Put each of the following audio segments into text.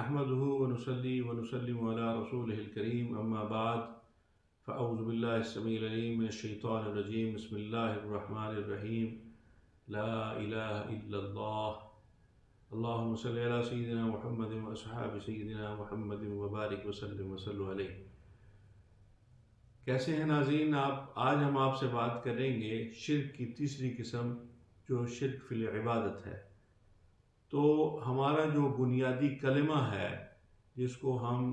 نحمده ونصلي ونسلم على رسوله الكريم أما بعد فأعوذ بالله السميع العليم من الشيطان الرجيم بسم الله الرحمن الرحيم لا إله إلا الله اللهم صل على سيدنا محمد وأصحاب سيدنا محمد وبارك وسلم وصلوا عليه۔ کیسے ہیں ناظرین آپ؟ آج ہم آپ سے بات کریں گے شرک کی تیسری قسم جو شرک فی العبادت ہے۔ تو ہمارا جو بنیادی کلمہ ہے جس کو ہم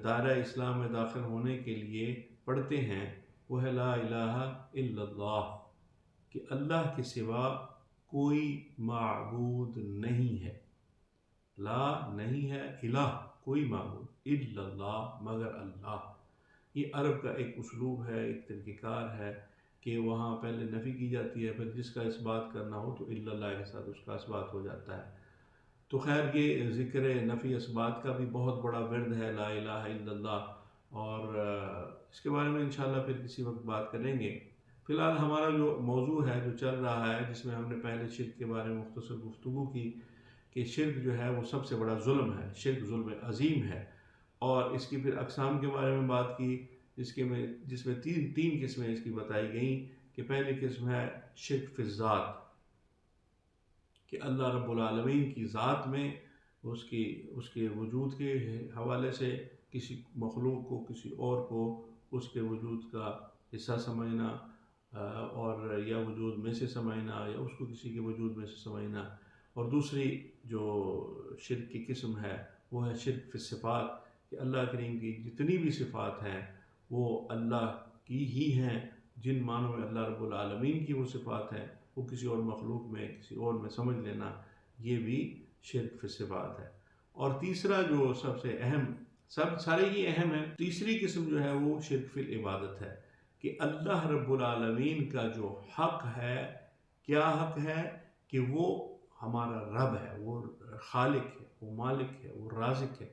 دائرہ اسلام میں داخل ہونے کے لیے پڑھتے ہیں وہ ہے لا الہ الا اللہ، کہ اللہ کے سوا کوئی معبود نہیں ہے۔ لا نہیں ہے، الہ کوئی معبود، الا اللہ مگر اللہ۔ یہ عرب کا ایک اسلوب ہے، ایک طریقہ کار ہے کہ وہاں پہلے نفی کی جاتی ہے، پھر جس کا اس بات کرنا ہو تو الا اللہ کے ساتھ اس کا اس بات ہو جاتا ہے۔ تو خیر یہ ذکر نفی اسبات کا بھی بہت بڑا ورد ہے لا الہ الا اللہ، اور اس کے بارے میں انشاءاللہ پھر کسی وقت بات کریں گے۔ فی الحال ہمارا جو موضوع ہے جو چل رہا ہے، جس میں ہم نے پہلے شرک کے بارے میں مختصر گفتگو کی کہ شرک جو ہے وہ سب سے بڑا ظلم ہے، شرک ظلم عظیم ہے، اور اس کی پھر اقسام کے بارے میں بات کی جس میں تین قسمیں اس کی بتائی گئیں کہ پہلی قسم ہے شرک فی الذات، کہ اللہ رب العالمین کی ذات میں اس کے وجود کے حوالے سے کسی مخلوق کو، کسی اور کو اس کے وجود کا حصہ سمجھنا، اور یا وجود میں سے سمجھنا، یا اس کو کسی کے وجود میں سے سمجھنا۔ اور دوسری جو شرک کی قسم ہے وہ ہے شرک فی الصفات، کہ اللہ کریم کی جتنی بھی صفات ہیں وہ اللہ کی ہی ہیں، جن معنوں میں اللہ رب العالمین کی وہ صفات ہیں وہ کسی اور مخلوق میں، کسی اور میں سمجھ لینا، یہ بھی شرک فی الصفات ہے۔ اور تیسرا جو سب سے اہم، سارے ہی اہم ہیں، تیسری قسم جو ہے وہ شرک فی العبادت ہے، کہ اللہ رب العالمین کا جو حق ہے، کیا حق ہے؟ کہ وہ ہمارا رب ہے، وہ خالق ہے، وہ مالک ہے، وہ رازق ہے۔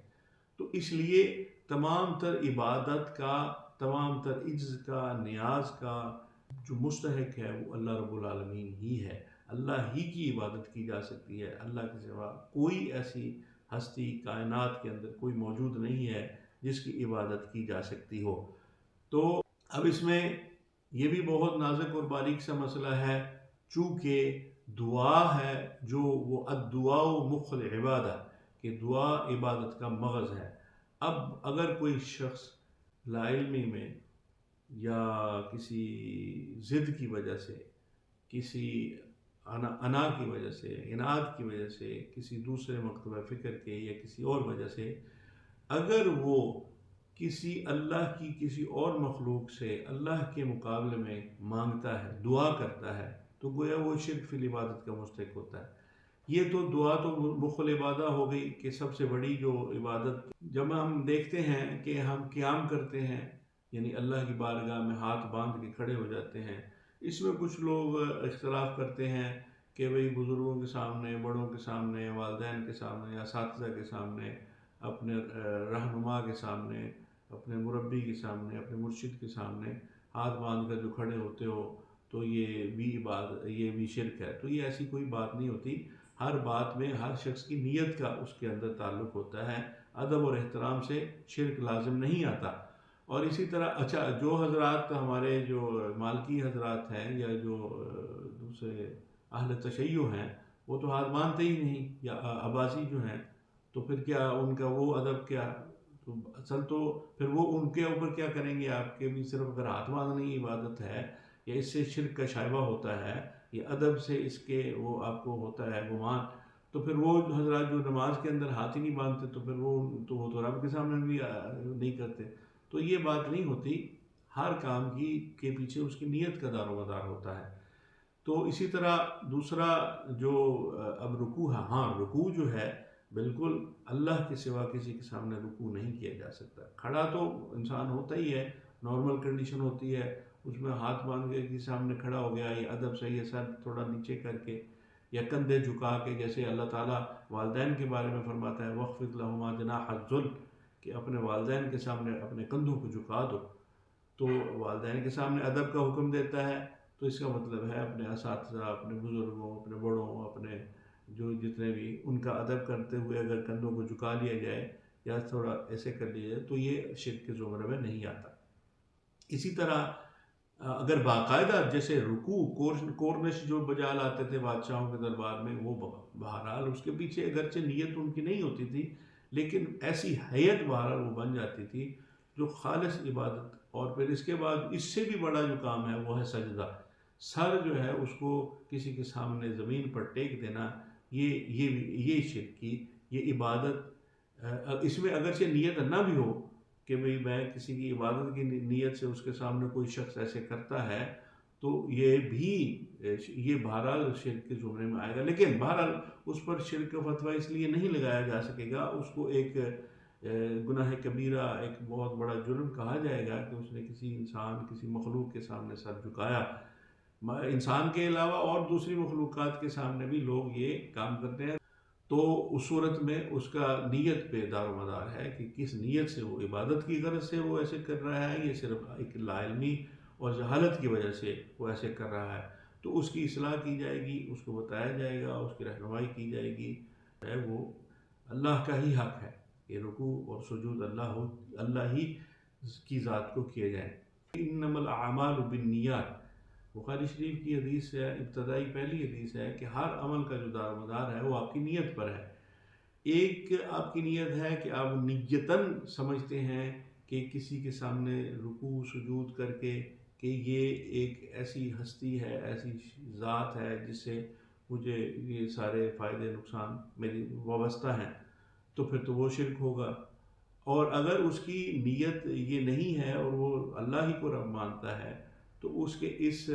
تو اس لیے تمام تر عبادت کا، تمام تر عجز کا، نیاز کا جو مستحق ہے وہ اللہ رب العالمین ہی ہے۔ اللہ ہی کی عبادت کی جا سکتی ہے، اللہ کے سوا کوئی ایسی ہستی کائنات کے اندر کوئی موجود نہیں ہے جس کی عبادت کی جا سکتی ہو۔ تو اب اس میں یہ بھی بہت نازک اور باریک سا مسئلہ ہے، چونکہ دعا ہے جو وہ الدعاء مخ العبادہ، کہ دعا عبادت کا مغز ہے۔ اب اگر کوئی شخص لا علمی میں یا کسی ضد کی وجہ سے، کسی انا کی وجہ سے، اناد کی وجہ سے، کسی دوسرے مکتبہ فکر کے یا کسی اور وجہ سے اگر وہ کسی اللہ کی کسی اور مخلوق سے اللہ کے مقابلے میں مانگتا ہے، دعا کرتا ہے، تو گویا وہ شرک فی العبادت کا مستحق ہوتا ہے۔ یہ تو دعا تو مخ العبادہ ہو گئی کہ سب سے بڑی جو عبادت، جب ہم دیکھتے ہیں کہ ہم قیام کرتے ہیں، یعنی اللہ کی بارگاہ میں ہاتھ باندھ کے کھڑے ہو جاتے ہیں، اس میں کچھ لوگ اختلاف کرتے ہیں کہ بھئی بزرگوں کے سامنے، بڑوں کے سامنے، والدین کے سامنے، اساتذہ کے سامنے، اپنے رہنما کے سامنے، اپنے مربی کے سامنے، اپنے مرشد کے سامنے ہاتھ باندھ کر جو کھڑے ہوتے ہو تو یہ بھی شرک ہے۔ تو یہ ایسی کوئی بات نہیں ہوتی، ہر بات میں ہر شخص کی نیت کا اس کے اندر تعلق ہوتا ہے، ادب اور احترام سے شرک لازم نہیں آتا۔ اور اسی طرح اچھا جو حضرات ہمارے جو مالکی حضرات ہیں یا جو دوسرے اہل تشیع ہیں وہ تو ہاتھ باندھتے ہی نہیں، یا عباسی جو ہیں، تو پھر کیا ان کا وہ ادب کیا؟ تو اصل تو پھر وہ ان کے اوپر کیا کریں گے؟ آپ کے بھی صرف اگر ہاتھ باندھنے عبادت ہے یا اس سے شرک کا شائبہ ہوتا ہے یا ادب سے اس کے وہ آپ کو ہوتا ہے گمان، تو پھر وہ حضرات جو نماز کے اندر ہاتھ ہی نہیں باندھتے تو پھر وہ تو رب کے سامنے بھی نہیں کرتے۔ تو یہ بات نہیں ہوتی، ہر کام کے پیچھے اس کی نیت کا دار و مدار ہوتا ہے۔ تو اسی طرح دوسرا جو اب رکوع ہے، ہاں رکوع جو ہے بالکل اللہ کے سوا کسی کے سامنے رکوع نہیں کیا جا سکتا۔ کھڑا تو انسان ہوتا ہی ہے، نارمل کنڈیشن ہوتی ہے، اس میں ہاتھ باندھ کے کسی سامنے کھڑا ہو گیا، یہ ادب سے یہ سر تھوڑا نیچے کر کے یا کندھے جھکا کے، جیسے اللہ تعالیٰ والدین کے بارے میں فرماتا ہے وَخْفِضْ لَهُمَا جَنَاحَ الذُّلِّ، کہ اپنے والدین کے سامنے اپنے کندھوں کو جھکا دو۔ تو والدین کے سامنے ادب کا حکم دیتا ہے، تو اس کا مطلب ہے اپنے اساتذہ، اپنے بزرگوں، اپنے بڑوں، اپنے جو جتنے بھی ان کا ادب کرتے ہوئے اگر کندھوں کو جھکا لیا جائے یا تھوڑا ایسے کر لیا جائے تو یہ شرک کے زمرے میں نہیں آتا۔ اسی طرح اگر باقاعدہ جیسے رکوع کورنش جو بجا لاتے تھے بادشاہوں کے دربار میں، وہ بہرحال اس کے پیچھے اگرچہ نیت ان کی نہیں ہوتی تھی لیکن ایسی حیت بہرحال وہ بن جاتی تھی جو خالص عبادت۔ اور پھر اس کے بعد اس سے بھی بڑا جو کام ہے وہ ہے سجدہ، سر جو ہے اس کو کسی کے سامنے زمین پر ٹیک دینا، یہ شرک کی یہ عبادت۔ اس میں اگرچہ نیت نہ بھی ہو کہ بھئی میں کسی کی عبادت کی نیت سے اس کے سامنے کوئی شخص ایسے کرتا ہے تو یہ بہرحال شرک کے زمرے میں آئے گا، لیکن بہرحال اس پر شرک کا فتویٰ اس لیے نہیں لگایا جا سکے گا، اس کو ایک گناہ کبیرہ، ایک بہت بڑا جرم کہا جائے گا کہ اس نے کسی انسان کسی مخلوق کے سامنے سر جھکایا۔ انسان کے علاوہ اور دوسری مخلوقات کے سامنے بھی لوگ یہ کام کرتے ہیں، تو اس صورت میں اس کا نیت پہ دار و مدار ہے کہ کس نیت سے وہ عبادت کی غرض سے وہ ایسے کر رہا ہے، یہ صرف ایک لا علمی اور جہالت کی وجہ سے وہ ایسے کر رہا ہے، تو اس کی اصلاح کی جائے گی، اس کو بتایا جائے گا، اس کی رہنمائی کی جائے گی۔ وہ اللہ کا ہی حق ہے کہ رکوع اور سجود اللہ ہی کی ذات کو کیے جائیں۔ انما الاعمال بالنیات، بخاری شریف کی حدیث ہے، ابتدائی پہلی حدیث ہے کہ ہر عمل کا جو دار و مدار ہے وہ آپ کی نیت پر ہے۔ ایک آپ کی نیت ہے کہ آپ نیتاً سمجھتے ہیں کہ کسی کے سامنے رکوع سجود کر کے کہ یہ ایک ایسی ہستی ہے، ایسی ذات ہے جس سے مجھے یہ سارے فائدے نقصان میری وابستہ ہیں، تو پھر تو وہ شرک ہوگا۔ اور اگر اس کی نیت یہ نہیں ہے اور وہ اللہ ہی کو رب مانتا ہے تو اس کے اس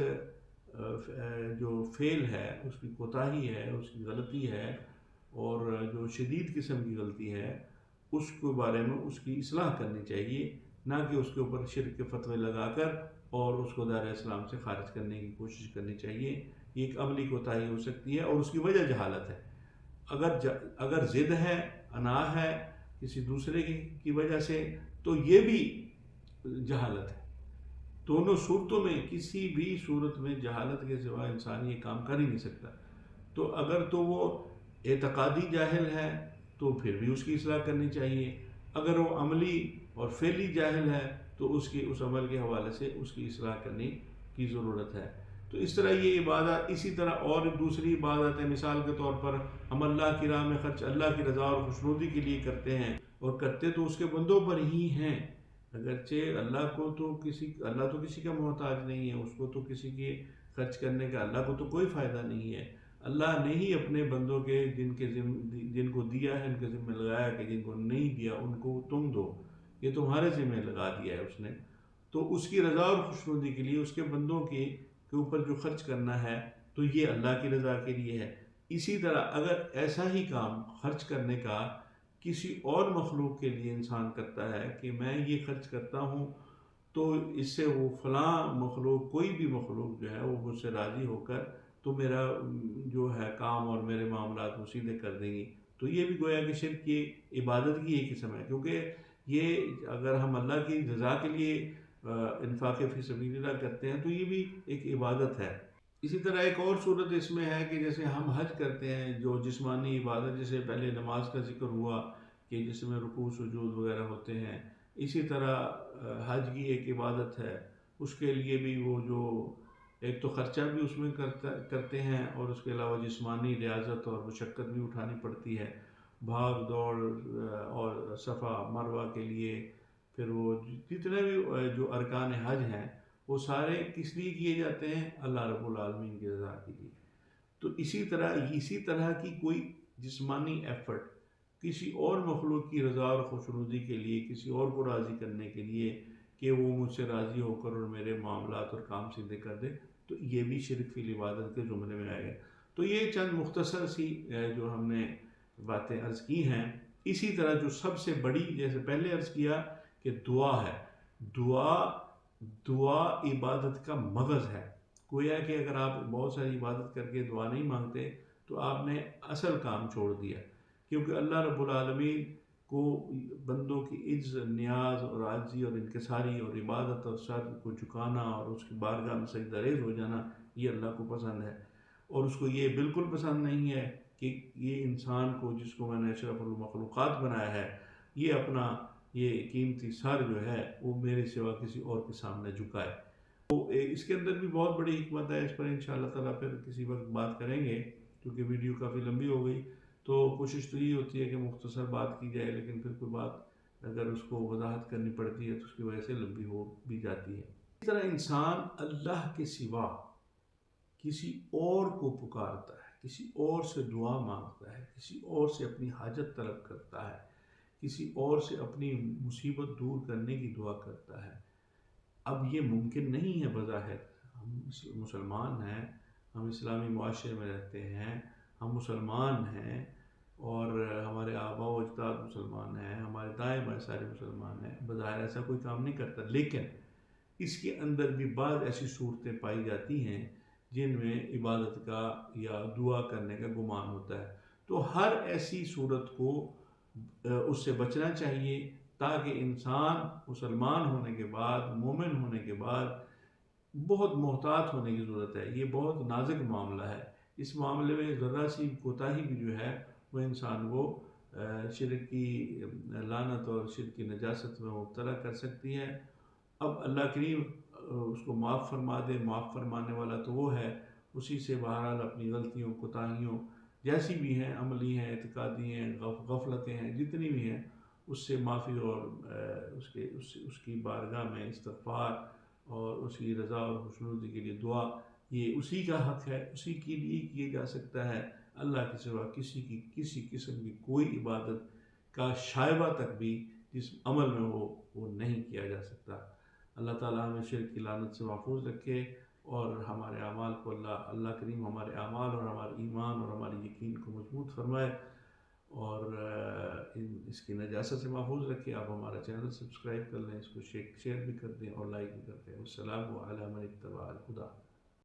جو فعل ہے، اس کی کوتاہی ہے، اس کی غلطی ہے اور جو شدید قسم کی غلطی ہے، اس کے بارے میں اس کی اصلاح کرنی چاہیے، نہ کہ اس کے اوپر شرک کے فتوے لگا کر اور اس کو دائرہ اسلام سے خارج کرنے کی کوشش کرنی چاہیے۔ یہ ایک عملی کوتاہی ہو سکتی ہے اور اس کی وجہ جہالت ہے۔ اگر ضد ہے، انا ہے کسی دوسرے کی وجہ سے، تو یہ بھی جہالت ہے۔ دونوں صورتوں میں کسی بھی صورت میں جہالت کے سوا انسان یہ کام کر ہی نہیں سکتا۔ تو اگر تو وہ اعتقادی جاہل ہے تو پھر بھی اس کی اصلاح کرنی چاہیے، اگر وہ عملی اور فعلی جاہل ہے تو اس عمل کے حوالے سے اس کی اصلاح کرنے کی ضرورت ہے۔ تو اس طرح یہ عبادت، اسی طرح اور دوسری عبادت ہے، مثال کے طور پر ہم اللہ کی راہ میں خرچ اللہ کی رضا اور خوشنودی کے لیے کرتے ہیں، اور کرتے تو اس کے بندوں پر ہی ہیں، اگرچہ اللہ تو کسی کا محتاج نہیں ہے، اس کو تو کسی کے خرچ کرنے کا اللہ کو تو کوئی فائدہ نہیں ہے۔ اللہ نے ہی اپنے بندوں کے جن کو دیا ہے ان کے ذمہ لگایا کہ جن کو نہیں دیا ان کو تم دو، یہ تمہارے ذمہ لگا دیا ہے اس نے۔ تو اس کی رضا اور خوشنودی کے لیے اس کے بندوں کے اوپر جو خرچ کرنا ہے تو یہ اللہ کی رضا کے لیے ہے۔ اسی طرح اگر ایسا ہی کام خرچ کرنے کا کسی اور مخلوق کے لیے انسان کرتا ہے کہ میں یہ خرچ کرتا ہوں تو اس سے وہ فلاں مخلوق، کوئی بھی مخلوق جو ہے وہ مجھ سے راضی ہو کر تو میرا جو ہے کام اور میرے معاملات وہ سیدھے کر دیں گی، تو یہ بھی گویا کہ شرک کی عبادت کی ایک قسم ہے، کیونکہ یہ اگر ہم اللہ کی رضا کے لیے انفاق فی سبیل اللہ کرتے ہیں تو یہ بھی ایک عبادت ہے۔ اسی طرح ایک اور صورت اس میں ہے کہ جیسے ہم حج کرتے ہیں، جو جسمانی عبادت، جیسے پہلے نماز کا ذکر ہوا کہ جس میں رکوع سجود وغیرہ ہوتے ہیں، اسی طرح حج کی ایک عبادت ہے، اس کے لیے بھی وہ جو ایک تو خرچہ بھی اس میں کرتے ہیں اور اس کے علاوہ جسمانی ریاضت اور مشقت بھی اٹھانی پڑتی ہے، بھاگ دوڑ اور صفا مروہ کے لیے، پھر وہ جتنے بھی جو ارکان حج ہیں وہ سارے کس لیے کیے جاتے ہیں؟ اللہ رب العالمین کی رضا کے لیے۔ تو اسی طرح کی کوئی جسمانی ایفرٹ کسی اور مخلوق کی رضا اور خوشنودی کے لیے، کسی اور کو راضی کرنے کے لیے کہ وہ مجھ سے راضی ہو کر اور میرے معاملات اور کام سیدھے کر دے، تو یہ بھی شرک فی العبادت کے زمرے میں آئے گا۔ تو یہ چند مختصر سی جو ہم نے باتیں عرض کی ہیں۔ اسی طرح جو سب سے بڑی، جیسے پہلے عرض کیا کہ دعا ہے، دعا عبادت کا مغز ہے۔ گویا کہ اگر آپ بہت ساری عبادت کر کے دعا نہیں مانگتے تو آپ نے اصل کام چھوڑ دیا، کیونکہ اللہ رب العالمین کو بندوں کی عجز، نیاز اور عاجزی اور انکساری اور عبادت اور سر کو جھکانا اور اس کی بارگاہ میں سجدہ ریز ہو جانا، یہ اللہ کو پسند ہے، اور اس کو یہ بالکل پسند نہیں ہے کہ یہ انسان کو جس کو میں نے اشرف المخلوقات بنایا ہے یہ اپنا یہ قیمتی سر جو ہے وہ میرے سوا کسی اور کے سامنے جھکائے. تو اس کے اندر بھی بہت بڑی حکمت ہے. اس پر انشاءاللہ تعالیٰ پھر کسی وقت بات کریں گے کیونکہ ویڈیو کافی لمبی ہو گئی. تو کوشش تو یہ ہوتی ہے کہ مختصر بات کی جائے، لیکن پھر کوئی بات اگر اس کو وضاحت کرنی پڑتی ہے تو اس کی وجہ سے لمبی ہو بھی جاتی ہے. اس طرح انسان اللہ کے سوا کسی اور کو پکارتا ہے، کسی اور سے دعا مانگتا ہے، کسی اور سے اپنی حاجت طلب کرتا ہے، کسی اور سے اپنی مصیبت دور کرنے کی دعا کرتا ہے. اب یہ ممکن نہیں ہے بظاہر. ہم مسلمان ہیں، ہم اسلامی معاشرے میں رہتے ہیں، ہم مسلمان ہیں اور ہمارے آباء و اجداد مسلمان ہیں، ہمارے دائیں بائیں سارے مسلمان ہیں. بظاہر ایسا کوئی کام نہیں کرتا، لیکن اس کے اندر بھی بعض ایسی صورتیں پائی جاتی ہیں جن میں عبادت کا یا دعا کرنے کا گمان ہوتا ہے. تو ہر ایسی صورت کو اس سے بچنا چاہیے تاکہ انسان مسلمان ہونے کے بعد، مومن ہونے کے بعد بہت محتاط ہونے کی ضرورت ہے. یہ بہت نازک معاملہ ہے. اس معاملے میں ذرا سی کوتاہی بھی جو ہے وہ انسان کو شرک کی لعنت اور شرک کی نجاست میں مبتلا کر سکتی ہے. اب اللہ کریم اس کو معاف فرما دے. معاف فرمانے والا تو وہ ہے، اسی سے بہرحال اپنی غلطیوں کوتاہیوں جیسی بھی ہیں، عملی ہیں، اعتقادی ہیں، غفلتیں ہیں، جتنی بھی ہیں، اس سے معافی اور اس کی بارگاہ میں استغفار اور اس کی رضا اور خوشنودی کے لیے دعا، یہ اسی کا حق ہے، اسی کے لیے کیا جا سکتا ہے. اللہ کے سوا کسی قسم کی کوئی عبادت کا شائبہ تک بھی جس عمل میں ہو وہ نہیں کیا جا سکتا. اللہ تعالیٰ ہمیں شرک کی لعنت سے محفوظ رکھے اور ہمارے اعمال کو اللہ کریم ہمارے اعمال اور ہمارے ایمان اور ہمارے یقین کو مضبوط فرمائے اور اس کی نجاست سے محفوظ رکھے. آپ ہمارا چینل سبسکرائب کر لیں، اس کو شیئر بھی کر دیں اور لائک بھی کر دیں. والسلام علی من اتبع الہدی.